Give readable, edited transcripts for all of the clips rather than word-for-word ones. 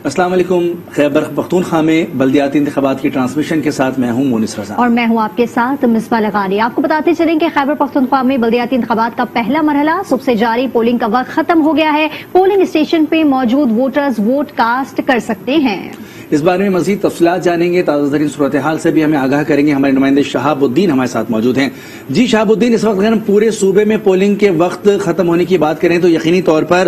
السلام علیکم. خیبر پختونخوا میں بلدیاتی انتخابات کی ٹرانسمیشن کے ساتھ میں ہوں مونس رضا اور میں ہوں آپ کے ساتھ مصباح لغاری. آپ کو بتاتے چلیں کہ خیبر پختونخوا میں بلدیاتی انتخابات کا پہلا مرحلہ صبح سے جاری پولنگ کا وقت ختم ہو گیا ہے. پولنگ اسٹیشن پہ موجود ووٹرز ووٹ کاسٹ کر سکتے ہیں. اس بارے میں مزید تفصیلات جانیں گے. تازہ ترین صورتحال سے بھی ہمیں آگاہ کریں گے ہمارے نمائندے شہاب الدین ہمارے ساتھ موجود ہیں. جی شہاب الدین, اس وقت اگر ہم پورے صوبے میں پولنگ کے وقت ختم ہونے کی بات کریں تو یقینی طور پر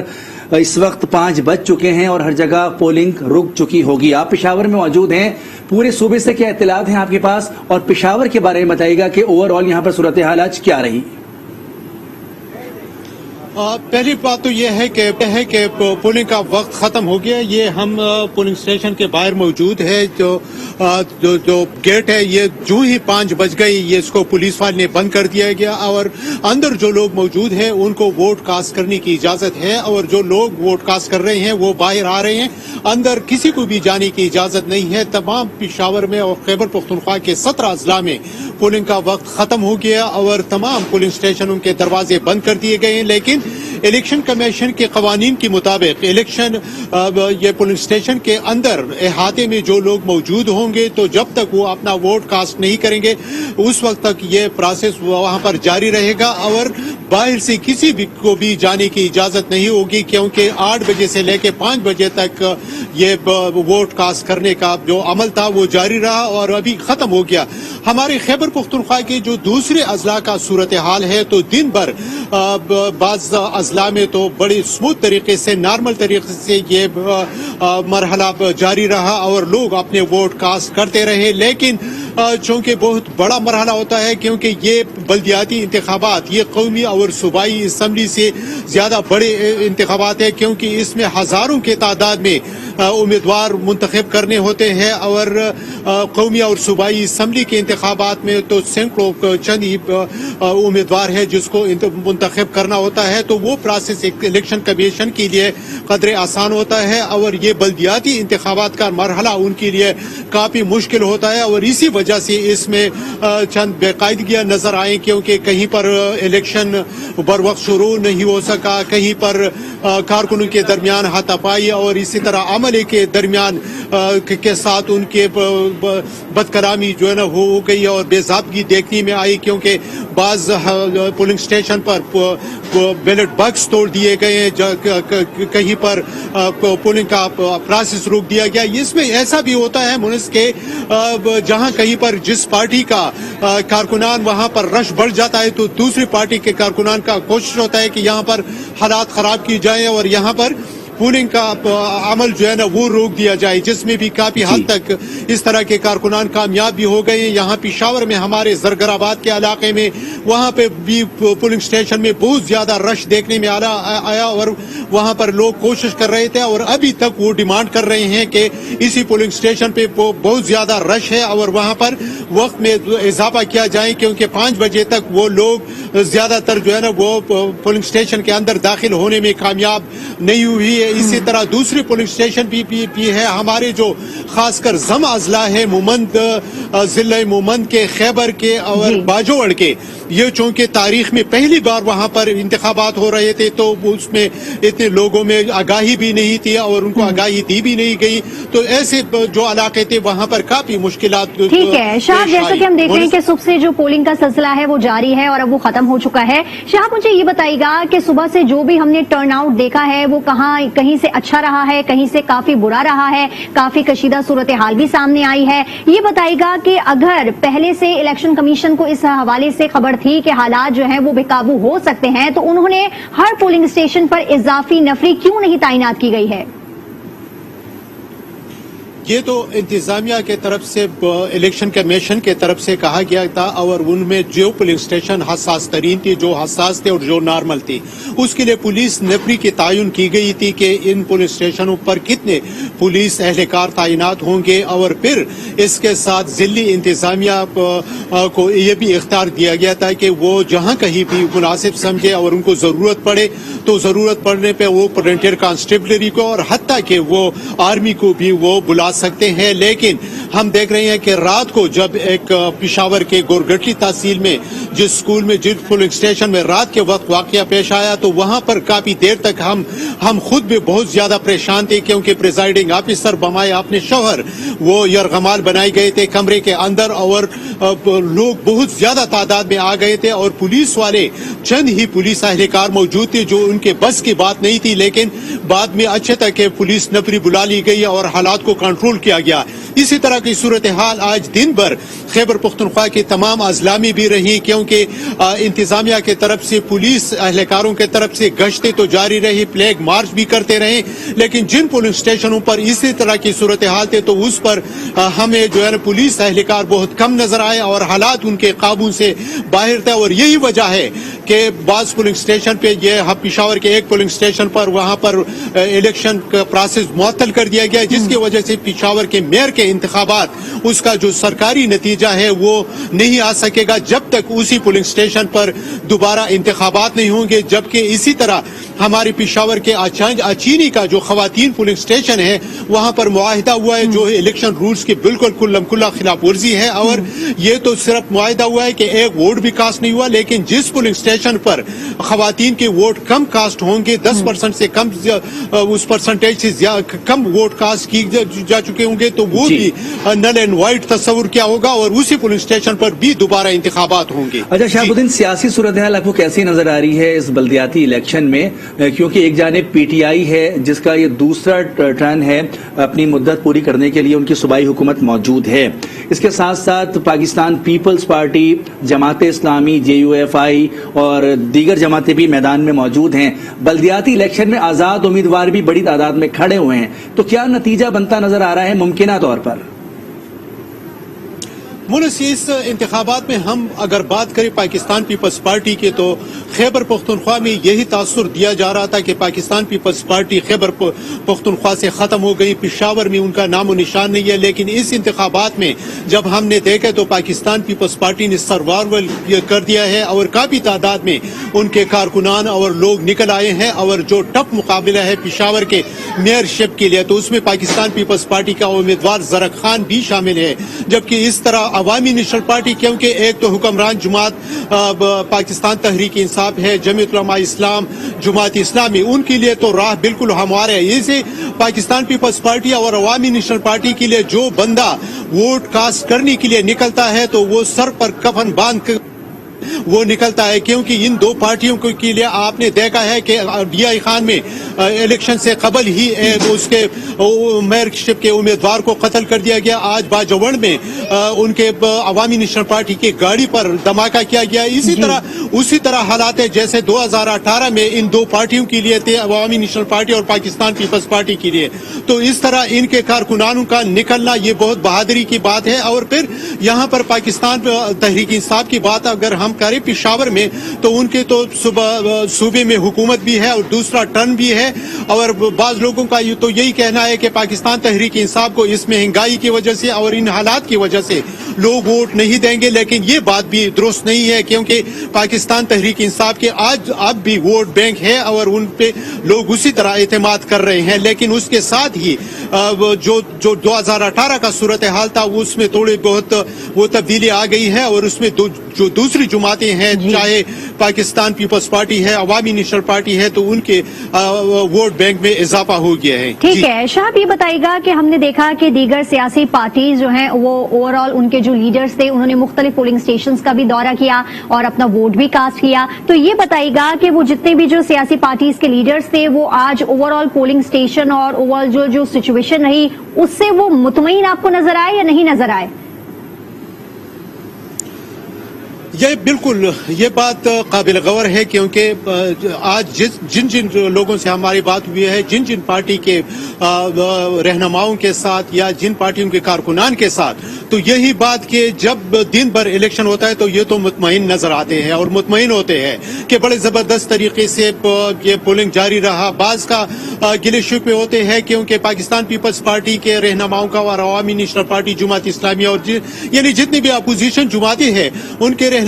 اس وقت 5 بج چکے ہیں اور ہر جگہ پولنگ رک چکی ہوگی. آپ پشاور میں موجود ہیں, پورے صوبے سے کیا اطلاعات ہیں آپ کے پاس, اور پشاور کے بارے میں بتائیے گا کہ اوور آل یہاں پر صورتحال آج کیا رہی؟ پہلی بات تو یہ ہے کہ پولنگ کا وقت ختم ہو گیا. یہ ہم پولنگ اسٹیشن کے باہر موجود ہے. جو گیٹ ہے یہ جو ہی 5 بج گئی یہ اس کو پولیس والے نے بند کر دیا گیا, اور اندر جو لوگ موجود ہیں ان کو ووٹ کاسٹ کرنے کی اجازت ہے, اور جو لوگ ووٹ کاسٹ کر رہے ہیں وہ باہر آ رہے ہیں. اندر کسی کو بھی جانے کی اجازت نہیں ہے. تمام پشاور میں اور خیبر پختونخوا کے 17 اضلاع میں پولنگ کا وقت ختم ہو گیا اور تمام پولنگ اسٹیشنوں کے دروازے بند کر دیے گئے ہیں. لیکن الیکشن کمیشن کے قوانین کے مطابق یہ پولنگ اسٹیشن کے اندر احاطے میں جو لوگ موجود ہوں گے تو جب تک وہ اپنا ووٹ کاسٹ نہیں کریں گے اس وقت تک یہ پروسیس وہاں پر جاری رہے گا, اور باہر سے کسی بھی کو بھی جانے کی اجازت نہیں ہوگی, کیونکہ 8 بجے سے لے کے 5 بجے تک یہ ووٹ کاسٹ کرنے کا جو عمل تھا وہ جاری رہا اور ابھی ختم ہو گیا. ہمارے خیبر پختونخوا کے جو دوسرے اضلاع کا صورتحال ہے تو دن بھر بعض اضلاع میں تو بڑی اسموتھ طریقے سے نارمل طریقے سے یہ مرحلہ جاری رہا اور لوگ اپنے ووٹ کاسٹ کرتے رہے. لیکن چونکہ بہت بڑا مرحلہ ہوتا ہے کیونکہ یہ بلدیاتی انتخابات یہ قومی اور صوبائی اسمبلی سے زیادہ بڑے انتخابات ہیں, کیونکہ اس میں ہزاروں کی تعداد میں امیدوار منتخب کرنے ہوتے ہیں, اور قومی اور صوبائی اسمبلی کے انتخابات میں تو سینکڑوں چند امیدوار ہے جس کو منتخب کرنا ہوتا ہے. تو وہ پروسیس الیکشن کمیشن کے لیے قدر آسان ہوتا ہے, اور یہ بلدیاتی انتخابات کا مرحلہ ان کے لیے کافی مشکل ہوتا ہے, اور اسی وجہ سے اس میں چند بے قاعدگیاں نظر آئیں, کیونکہ کہیں پر الیکشن بر وقت شروع نہیں ہو سکا, کہیں پر کارکنوں کے درمیان ہاتھا پائی اور اسی طرح عملے کے درمیان کے ساتھ ان کے بد کلامی جو ہے نا ہو گئی اور بے ضابطگی دیکھنے میں آئی, کیونکہ بعض پولنگ اسٹیشن پر بیلٹ باکس توڑ دیے گئے ہیں, کہیں پر پولنگ کا پروسیس روک دیا گیا. اس میں ایسا بھی ہوتا ہے منس کے جہاں کہیں پر جس پارٹی کا کارکنان وہاں پر رش بڑھ جاتا ہے تو دوسری پارٹی کے کارکنان کا کوشش ہوتا ہے کہ یہاں پر حالات خراب کی جائیں اور یہاں پر پولنگ کا عمل جو ہے نا وہ روک دیا جائے, جس میں بھی کافی حد تک اس طرح کے کارکنان کامیاب بھی ہو گئے ہیں. یہاں پشاور میں ہمارے زرگر آباد کے علاقے میں وہاں پہ بھی پولنگ اسٹیشن میں بہت زیادہ رش دیکھنے میں آیا, اور وہاں پر لوگ کوشش کر رہے تھے اور ابھی تک وہ ڈیمانڈ کر رہے ہیں کہ اسی پولنگ اسٹیشن پہ بہت زیادہ رش ہے اور وہاں پر وقت میں اضافہ کیا جائے, کیونکہ 5 بجے تک وہ لوگ زیادہ تر جو ہے نا وہ پولنگ اسٹیشن کے اندر داخل ہونے میں کامیاب نہیں ہوئی ہے. اسی طرح دوسری پولنگ اسٹیشن بھی ہے ہمارے جو خاص کر زم اضلاع ہے, مومند ضلع مومند کے, خیبر کے اور باجوڑ کے. یہ چونکہ تاریخ میں پہلی بار وہاں پر انتخابات ہو رہے تھے تو اس میں اتنے لوگوں میں آگاہی بھی نہیں تھی اور ان کو آگاہی دی بھی نہیں گئی, تو ایسے جو علاقے تھے وہاں پر کافی مشکلات. ٹھیک ہے شاہب, جیسا کہ ہم دیکھ رہے ہیں کہ صبح سے جو پولنگ کا سلسلہ ہے وہ جاری ہے اور اب وہ ختم ہو چکا ہے. شاہب مجھے یہ بتائیے گا کہ صبح سے جو بھی ہم نے ٹرن آؤٹ دیکھا ہے وہ کہیں سے اچھا رہا ہے, کہیں سے کافی برا رہا ہے, کافی کشیدہ صورتحال بھی سامنے آئی ہے. یہ بتائیے گا کہ اگر پہلے سے الیکشن کمیشن کو اس حوالے سے خبر تھی کہ حالات جو ہیں وہ بے قابو ہو سکتے ہیں تو انہوں نے ہر پولنگ اسٹیشن پر اضافی نفری کیوں نہیں تعینات کی گئی ہے؟ یہ تو انتظامیہ کے طرف سے الیکشن کمیشن کے طرف سے کہا گیا تھا, اور ان میں جو پولنگ اسٹیشن حساس ترین تھی, جو حساس تھے اور جو نارمل تھی, اس کے لیے پولیس نفری کی تعین کی گئی تھی کہ ان پولنگ اسٹیشنوں پر کتنے پولیس اہلکار تعینات ہوں گے, اور پھر اس کے ساتھ ضلعی انتظامیہ کو یہ بھی اختیار دیا گیا تھا کہ وہ جہاں کہیں بھی مناسب سمجھے اور ان کو ضرورت پڑے تو ضرورت پڑنے پہ وہ فرنٹیئر کانسٹیبلری کو اور حتیٰ کہ وہ آرمی کو بھی وہ بلا سکتے ہیں، لیکن ہم دیکھ رہے ہیں کہ رات کو جب ایک پشاور کے گورگٹلی تحصیل میں جس اسکول میں جس پولنگ اسٹیشن میں رات کے وقت واقعہ پیش آیا تو وہاں پر کافی دیر تک ہم خود بھی بہت زیادہ پریشان تھے، کیونکہ پریزائڈنگ آفیسر بمائے اپنے شوہر وہ یرغمال بنائے گئے تھے کمرے کے اندر، اور لوگ بہت زیادہ تعداد میں آ گئے تھے، اور پولیس والے چند ہی پولیس اہلکار موجود تھے جو ان کے بس کی بات نہیں تھی، لیکن بعد میں اچھے تک پولیس نفری بلا لی گئی اور حالات کو کنٹرول کیا گیا۔ اسی طرح کی صورتحال آج دن بھر خیبر پختونخوا کے تمام اضلاع میں بھی رہی، کیونکہ انتظامیہ کے طرف سے پولیس اہلکاروں کے طرف سے گشتیں تو جاری رہی، فلیگ مارچ بھی کرتے رہے، لیکن جن پولنگ اسٹیشنوں پر اسی طرح کی صورتحال تھے تو اس پر ہمیں جو ہے پولیس اہلکار بہت کم نظر آئے اور حالات ان کے قابو سے باہر تھے، اور یہی وجہ ہے کہ بعض پولنگ اسٹیشن پہ یہ پشاور کے ایک پولنگ اسٹیشن پر وہاں پر الیکشن کا پروسیس معطل کر دیا گیا، جس کی وجہ سے پشاور کے میئر کے انتخابات اس کا جو سرکاری نتیجہ ہے وہ نہیں آ سکے گا جب تک اسی پولنگ اسٹیشن پر دوبارہ انتخابات نہیں ہوں گے، جبکہ اسی طرح ہمارے پشاور کے اچینی کا جو خواتین پولنگ اسٹیشن ہے وہاں پر معاہدہ ہوا ہے جو الیکشن رولز کی بالکل کھلم کھلا خلاف ورزی ہے، اور یہ تو صرف معاہدہ ہوا ہے کہ ایک ووٹ بھی کاسٹ نہیں ہوا، لیکن جس پولنگ اسٹیشن پر خواتین کے ووٹ کم کاسٹ ہوں گے 10% سے کم اس پرسنٹیج سے کم ووٹ کاسٹ کی جا چکے ہوں گے تو وہ بھی نل اینڈ وائٹ تصور کیا ہوگا، اور اسی پولنگ اسٹیشن پر بھی دوبارہ انتخابات ہوں گے۔ اچھا شہاب الدین، سیاسی صورتحال آپ کو کیسی نظر آ رہی ہے اس بلدیاتی الیکشن میں، کیونکہ ایک جانب پی ٹی آئی ہے جس کا یہ دوسرا ٹرن ہے اپنی مدت پوری کرنے کے لیے ان کی صوبائی حکومت موجود ہے، اس کے ساتھ ساتھ Pakistan Peoples party, Jamaat Islami, J you F آئی اور دیگر جماعتیں بھی میدان میں موجود ہیں، بلدیاتی الیکشن میں آزاد امیدوار بھی بڑی تعداد میں کھڑے ہوئے ہیں، تو کیا نتیجہ بنتا نظر آ رہا ہے ممکنہ طور پر؟ اس انتخابات میں ہم اگر بات کریں پاکستان پیپلز پارٹی کے تو خیبر پختونخوا میں یہی تاثر دیا جا رہا تھا کہ پاکستان پیپلز پارٹی خیبر پختونخوا سے ختم ہو گئی، پشاور میں ان کا نام و نشان نہیں ہے، لیکن اس انتخابات میں جب ہم نے دیکھا تو پاکستان پیپلز پارٹی نے سروائیول کر دیا ہے اور کافی تعداد میں ان کے کارکنان اور لوگ نکل آئے ہیں، اور جو ٹف مقابلہ ہے پشاور کے میئر شپ کے لیے تو اس میں پاکستان پیپلز پارٹی کا امیدوار زرق خان بھی شامل ہے، جبکہ اس طرح عوامی نیشنل پارٹی، کیونکہ ایک تو حکمران جماعت پاکستان تحریک انصاف ہے، جمعیت علماء اسلام، جماعت اسلامی، ان کے لیے تو راہ بالکل ہموار ہے، اسے پاکستان پیپلز پارٹی اور عوامی نیشنل پارٹی کے لیے جو بندہ ووٹ کاسٹ کرنے کے لیے نکلتا ہے تو وہ سر پر کفن باندھ کر وہ نکلتا ہے، کیونکہ ان دو پارٹیوں کے لیے آپ نے دیکھا ہے کہ ڈی آئی خان میں الیکشن سے قبل ہی اس کے میئرشپ کے امیدوار کو قتل کر دیا گیا، آج باجوڑ میں ان کے عوامی نیشنل پارٹی کی گاڑی پر دھماکہ کیا گیا، اسی طرح حالات ہے جیسے 2018 میں ان دو پارٹیوں کے لیے تھے، عوامی نیشنل پارٹی اور پاکستان پیپلز پارٹی کے لیے، تو اس طرح ان کے کارکنانوں کا نکلنا یہ بہت بہادری کی بات ہے۔ اور پھر یہاں پر پاکستان تحریک انصاف کی بات اگر ہم کریں پشاور میں تو ان کے تو صوبے میں حکومت بھی ہے اور دوسرا ٹرن بھی ہے، اور بعض لوگوں کا تو یہی کہنا ہے کہ پاکستان تحریک انصاف کو اس مہنگائی کی وجہ سے اور ان حالات کی وجہ سے لوگ ووٹ نہیں دیں گے، لیکن یہ بات بھی درست نہیں ہے، کیونکہ پاکستان تحریک انصاف کے اب بھی ووٹ بینک ہے اور ان پہ لوگ اسی طرح اعتماد کر رہے ہیں، لیکن اس کے ساتھ ہی جو 2018 کا صورتحال تھا اس میں تھوڑی بہت وہ تبدیلی آ گئی ہے، اور اس میں جو دوسری جماعتیں ہیں چاہے پاکستان پیپلز پارٹی ہے، عوامی نیشنل پارٹی ہے، تو ان کے ووٹ بینک میں اضافہ ہو گیا ہے۔ ٹھیک ہے شاہب، یہ بتائیے گا کہ ہم نے دیکھا کہ دیگر سیاسی پارٹیز جو ہیں وہ اوور آل ان کے جو لیڈرز تھے انہوں نے مختلف پولنگ اسٹیشنز کا بھی دورہ کیا اور اپنا ووٹ بھی کاسٹ کیا، تو یہ بتائیے گا کہ وہ جتنے بھی جو سیاسی پارٹیز کے لیڈرز تھے وہ آج اوور آل پولنگ اسٹیشن اور اوور آل جو سچویشن رہی اس سے وہ مطمئن آپ کو نظر آئے یا نہیں نظر آئے؟ یہ بالکل یہ بات قابل غور ہے، کیونکہ آج جن لوگوں سے ہماری بات ہوئی ہے، جن پارٹی کے رہنماؤں کے ساتھ یا جن پارٹیوں کے کارکنان کے ساتھ، تو یہی بات کہ جب دن بھر الیکشن ہوتا ہے تو یہ تو مطمئن نظر آتے ہیں اور مطمئن ہوتے ہیں کہ بڑے زبردست طریقے سے یہ پولنگ جاری رہا۔ بعض کا گلے شکوے ہوتے ہیں کیونکہ پاکستان پیپلز پارٹی کے رہنماؤں کا اور عوامی نیشنل پارٹی، جماعت اسلامی اور یعنی جتنی بھی اپوزیشن جماعتیں ہیں ان کے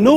9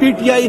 PTI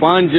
5